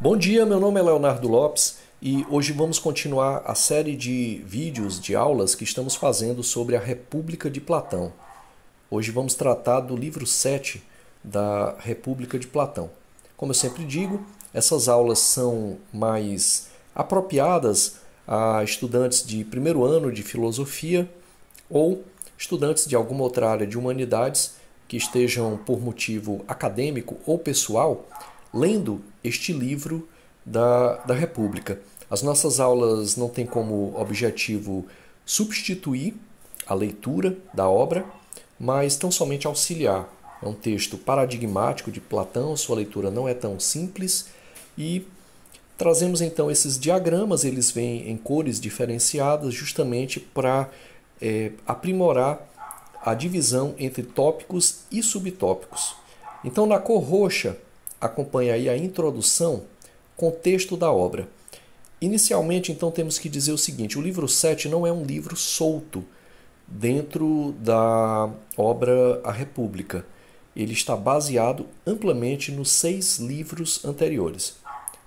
Bom dia, meu nome é Leonardo Lopes e hoje vamos continuar a série de vídeos, de aulas que estamos fazendo sobre a República de Platão. Hoje vamos tratar do livro 7 da República de Platão. Como eu sempre digo, essas aulas são mais apropriadas a estudantes de primeiro ano de filosofia ou estudantes de alguma outra área de humanidades que estejam por motivo acadêmico ou pessoal lendo este livro da República. As nossas aulas não têm como objetivo substituir a leitura da obra, mas tão somente auxiliar. É um texto paradigmático de Platão, sua leitura não é tão simples e trazemos então esses diagramas, eles vêm em cores diferenciadas justamente para aprimorar a divisão entre tópicos e subtópicos. Então, na cor roxa, acompanha aí a introdução, contexto da obra. Inicialmente, então, temos que dizer o seguinte: o livro 7 não é um livro solto dentro da obra A República. Ele está baseado amplamente nos 6 livros anteriores.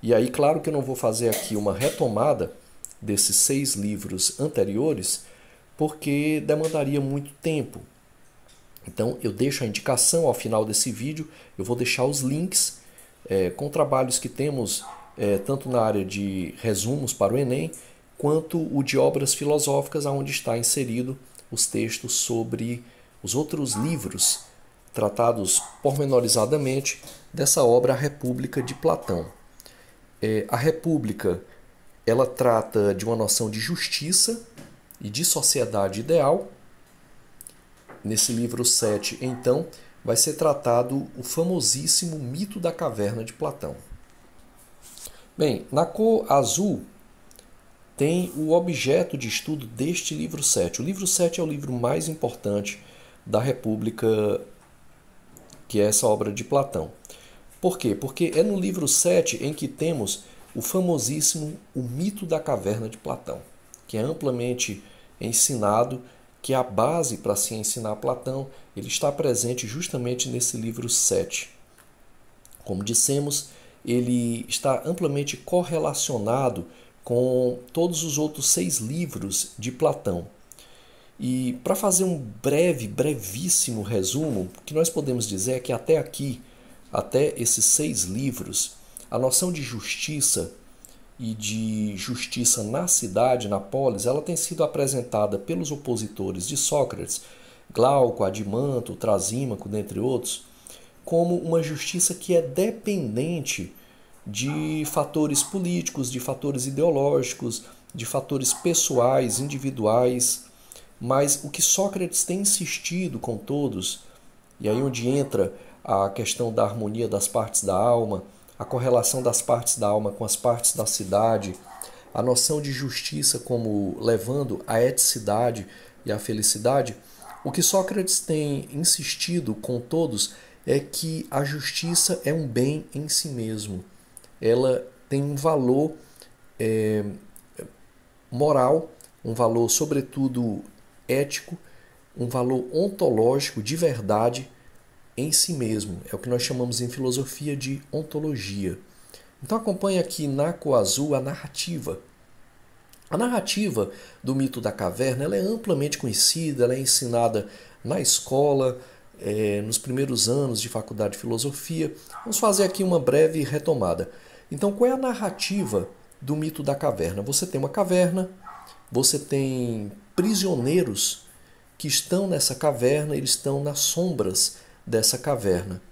E aí, claro que eu não vou fazer aqui uma retomada desses 6 livros anteriores, porque demandaria muito tempo. Então, eu deixo a indicação ao final desse vídeo, eu vou deixar os links com trabalhos que temos tanto na área de resumos para o Enem, quanto o de obras filosóficas, onde está inserido os textos sobre os outros livros tratados pormenorizadamente dessa obra A República de Platão. A República, ela trata de uma noção de justiça e de sociedade ideal. Nesse livro 7, então, vai ser tratado o famosíssimo mito da caverna de Platão. Bem, na cor azul tem o objeto de estudo deste livro 7. O livro 7 é o livro mais importante da República, que é essa obra de Platão. Por quê? Porque é no livro 7 em que temos o famosíssimo o mito da caverna de Platão, que é amplamente ensinado, que é a base para se ensinar Platão. Ele está presente justamente nesse livro 7. Como dissemos, ele está amplamente correlacionado com todos os outros 6 livros de Platão. E para fazer um brevíssimo resumo, o que nós podemos dizer é que até aqui, até esses 6 livros, a noção de justiça e de justiça na cidade, na polis, ela tem sido apresentada pelos opositores de Sócrates, Glauco, Adimanto, Trasímaco, dentre outros, como uma justiça que é dependente de fatores políticos, de fatores ideológicos, de fatores pessoais, individuais. Mas o que Sócrates tem insistido com todos, e aí onde entra a questão da harmonia das partes da alma, a correlação das partes da alma com as partes da cidade, a noção de justiça como levando à eticidade e à felicidade, o que Sócrates tem insistido com todos é que a justiça é um bem em si mesmo. Ela tem um valor moral, um valor sobretudo ético, um valor ontológico de verdade em si mesmo. É o que nós chamamos em filosofia de ontologia. Então acompanhe aqui na cor azul a narrativa. A narrativa do mito da caverna ela é amplamente conhecida, ela é ensinada na escola, nos primeiros anos de faculdade de filosofia. Vamos fazer aqui uma breve retomada. Então, qual é a narrativa do mito da caverna? Você tem uma caverna, você tem prisioneiros que estão nessa caverna, eles estão nas sombras dessa caverna.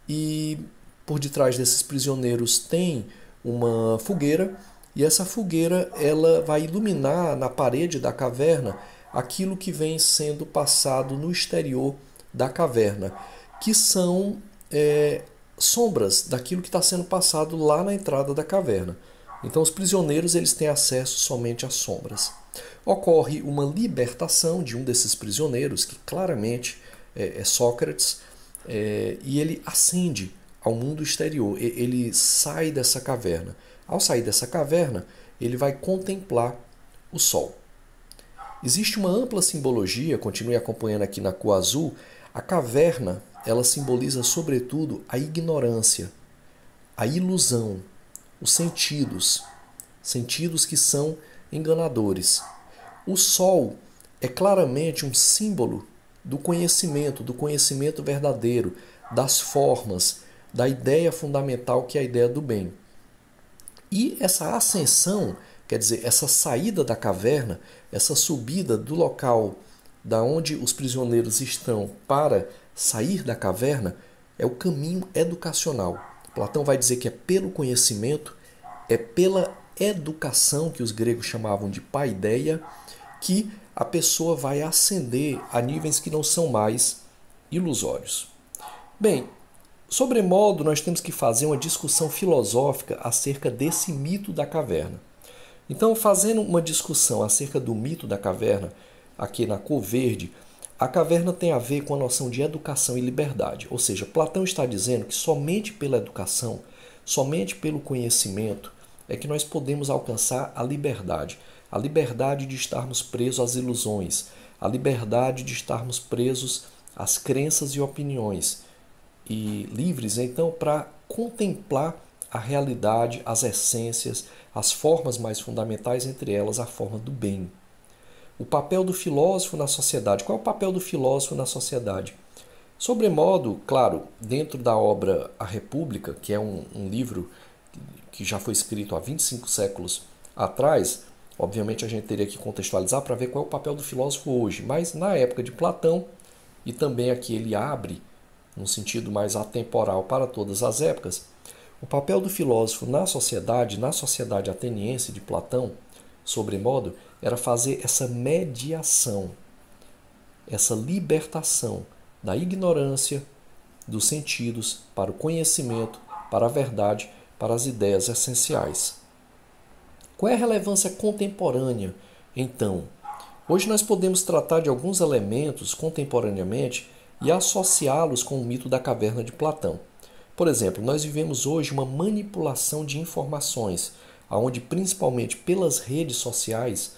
E por detrás desses prisioneiros tem uma fogueira, e essa fogueira ela vai iluminar na parede da caverna aquilo que vem sendo passado no exterior da caverna, que são sombras daquilo que está sendo passado lá na entrada da caverna. Então os prisioneiros eles têm acesso somente às sombras. Ocorre uma libertação de um desses prisioneiros, que claramente é Sócrates, e ele ascende ao mundo exterior, ele sai dessa caverna. Ao sair dessa caverna, ele vai contemplar o sol. Existe uma ampla simbologia, continue acompanhando aqui na cor azul, a caverna ela simboliza sobretudo a ignorância, a ilusão, os sentidos, sentidos que são enganadores. O sol é claramente um símbolo do conhecimento verdadeiro, das formas, da ideia fundamental que é a ideia do bem. E essa ascensão, quer dizer, essa saída da caverna, essa subida do local da onde os prisioneiros estão para sair da caverna, é o caminho educacional. Platão vai dizer que é pelo conhecimento, é pela educação, que os gregos chamavam de paideia, que a pessoa vai ascender a níveis que não são mais ilusórios. Bem, sobremodo, nós temos que fazer uma discussão filosófica acerca desse mito da caverna. Então, fazendo uma discussão acerca do mito da caverna, aqui na cor verde, a caverna tem a ver com a noção de educação e liberdade. Ou seja, Platão está dizendo que somente pela educação, somente pelo conhecimento, é que nós podemos alcançar a liberdade de estarmos presos às ilusões, a liberdade de estarmos presos às crenças e opiniões, e livres então para contemplar a realidade, as essências, as formas mais fundamentais, entre elas a forma do bem. O papel do filósofo na sociedade. Qual é o papel do filósofo na sociedade? Sobremodo, claro, dentro da obra A República, que é um livro que já foi escrito há 25 séculos atrás, obviamente a gente teria que contextualizar para ver qual é o papel do filósofo hoje, mas na época de Platão, e também aqui ele abre, num sentido mais atemporal para todas as épocas, o papel do filósofo na sociedade ateniense de Platão, sobremodo, era fazer essa mediação, essa libertação da ignorância dos sentidos para o conhecimento, para a verdade, para as ideias essenciais. Qual é a relevância contemporânea, então? Hoje nós podemos tratar de alguns elementos contemporaneamente e associá-los com o mito da caverna de Platão. Por exemplo, nós vivemos hoje uma manipulação de informações, onde principalmente pelas redes sociais,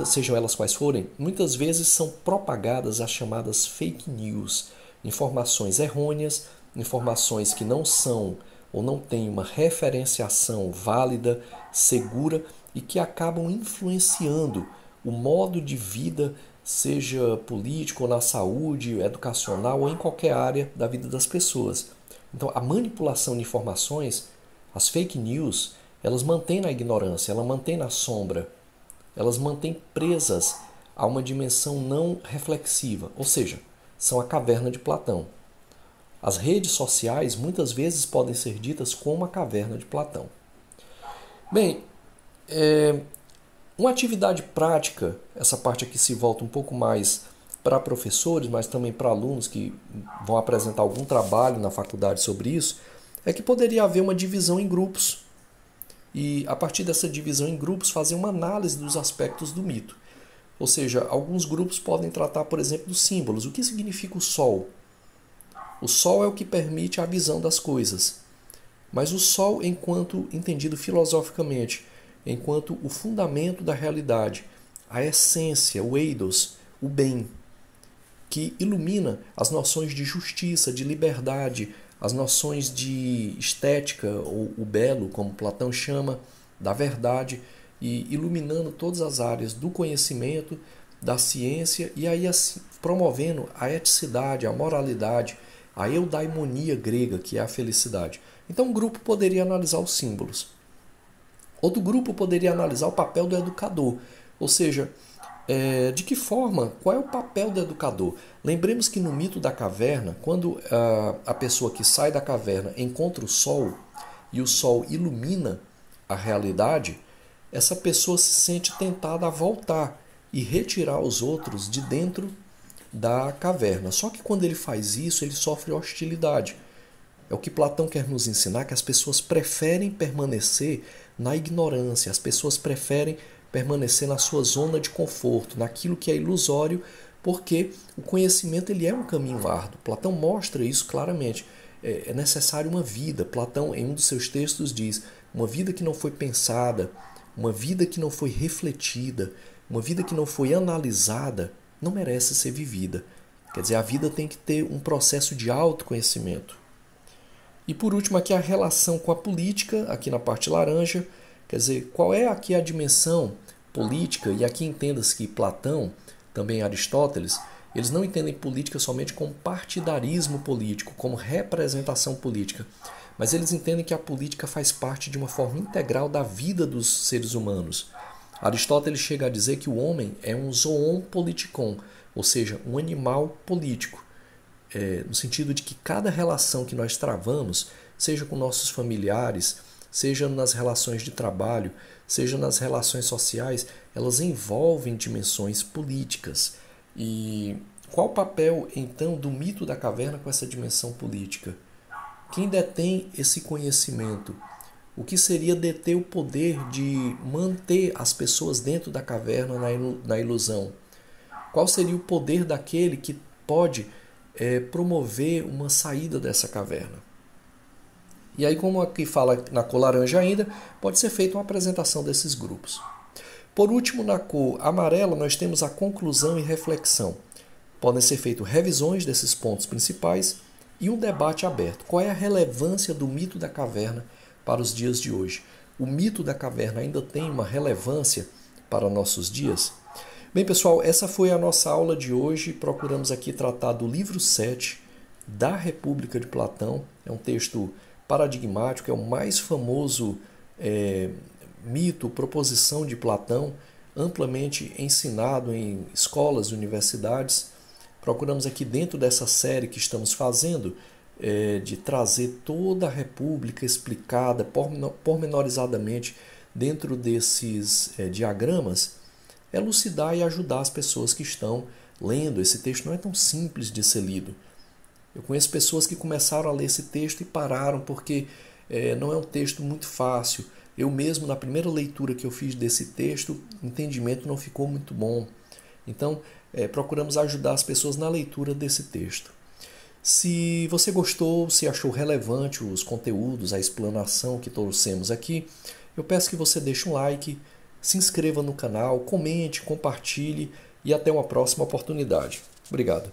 sejam elas quais forem, muitas vezes são propagadas as chamadas fake news, informações errôneas, informações que não são ou não têm uma referenciação válida, segura e que acabam influenciando o modo de vida, seja político, ou na saúde, educacional ou em qualquer área da vida das pessoas. Então, a manipulação de informações, as fake news, elas mantêm na ignorância, elas mantêm na sombra, elas mantêm presas a uma dimensão não reflexiva, ou seja, são a caverna de Platão. As redes sociais muitas vezes podem ser ditas como a caverna de Platão. Bem, uma atividade prática, essa parte aqui se volta um pouco mais para professores, mas também para alunos que vão apresentar algum trabalho na faculdade sobre isso, é que poderia haver uma divisão em grupos. E a partir dessa divisão em grupos fazer uma análise dos aspectos do mito. Ou seja, alguns grupos podem tratar, por exemplo, dos símbolos. O que significa o sol? O sol é o que permite a visão das coisas. Mas o sol, enquanto entendido filosoficamente, enquanto o fundamento da realidade, a essência, o eidos, o bem, que ilumina as noções de justiça, de liberdade, as noções de estética, ou o belo, como Platão chama, da verdade, e iluminando todas as áreas do conhecimento, da ciência, e aí assim, promovendo a eticidade, a moralidade, a eudaimonia grega, que é a felicidade. Então, um grupo poderia analisar os símbolos. Outro grupo poderia analisar o papel do educador, ou seja, de que forma, qual é o papel do educador? Lembremos que no mito da caverna, quando a pessoa que sai da caverna encontra o sol e o sol ilumina a realidade, essa pessoa se sente tentada a voltar e retirar os outros de dentro da caverna. Só que quando ele faz isso, ele sofre hostilidade. É o que Platão quer nos ensinar, que as pessoas preferem permanecer na ignorância, as pessoas preferem permanecer na sua zona de conforto, naquilo que é ilusório, porque o conhecimento ele é um caminho árduo. Platão mostra isso claramente. É necessário uma vida. Platão, em um dos seus textos, diz: uma vida que não foi pensada, uma vida que não foi refletida, uma vida que não foi analisada, não merece ser vivida. Quer dizer, a vida tem que ter um processo de autoconhecimento. E por último aqui a relação com a política, aqui na parte laranja, quer dizer, qual é aqui a dimensão política, e aqui entenda-se que Platão, também Aristóteles, eles não entendem política somente como partidarismo político, como representação política, mas eles entendem que a política faz parte de uma forma integral da vida dos seres humanos. Aristóteles chega a dizer que o homem é um zoon politikon, ou seja, um animal político, no sentido de que cada relação que nós travamos, seja com nossos familiares, seja nas relações de trabalho, seja nas relações sociais, elas envolvem dimensões políticas. E qual o papel, então, do mito da caverna com essa dimensão política? Quem detém esse conhecimento? O que seria deter o poder de manter as pessoas dentro da caverna na ilusão? Qual seria o poder daquele que pode promover uma saída dessa caverna? E aí, como aqui fala na cor laranja ainda, pode ser feita uma apresentação desses grupos. Por último, na cor amarela, nós temos a conclusão e reflexão. Podem ser feitas revisões desses pontos principais e um debate aberto. Qual é a relevância do mito da caverna para os dias de hoje? O mito da caverna ainda tem uma relevância para nossos dias? Bem, pessoal, essa foi a nossa aula de hoje. Procuramos aqui tratar do livro 7 da República de Platão. É um texto paradigmático, é o mais famoso mito, proposição de Platão, amplamente ensinado em escolas e universidades. Procuramos aqui dentro dessa série que estamos fazendo, de trazer toda a República explicada pormenorizadamente dentro desses diagramas, elucidar e ajudar as pessoas que estão lendo. Esse texto não é tão simples de ser lido. Eu conheço pessoas que começaram a ler esse texto e pararam porque não é um texto muito fácil. Eu mesmo, na primeira leitura que eu fiz desse texto, o entendimento não ficou muito bom. Então, procuramos ajudar as pessoas na leitura desse texto. Se você gostou, se achou relevante os conteúdos, a explanação que trouxemos aqui, eu peço que você deixe um like, se inscreva no canal, comente, compartilhe e até uma próxima oportunidade. Obrigado.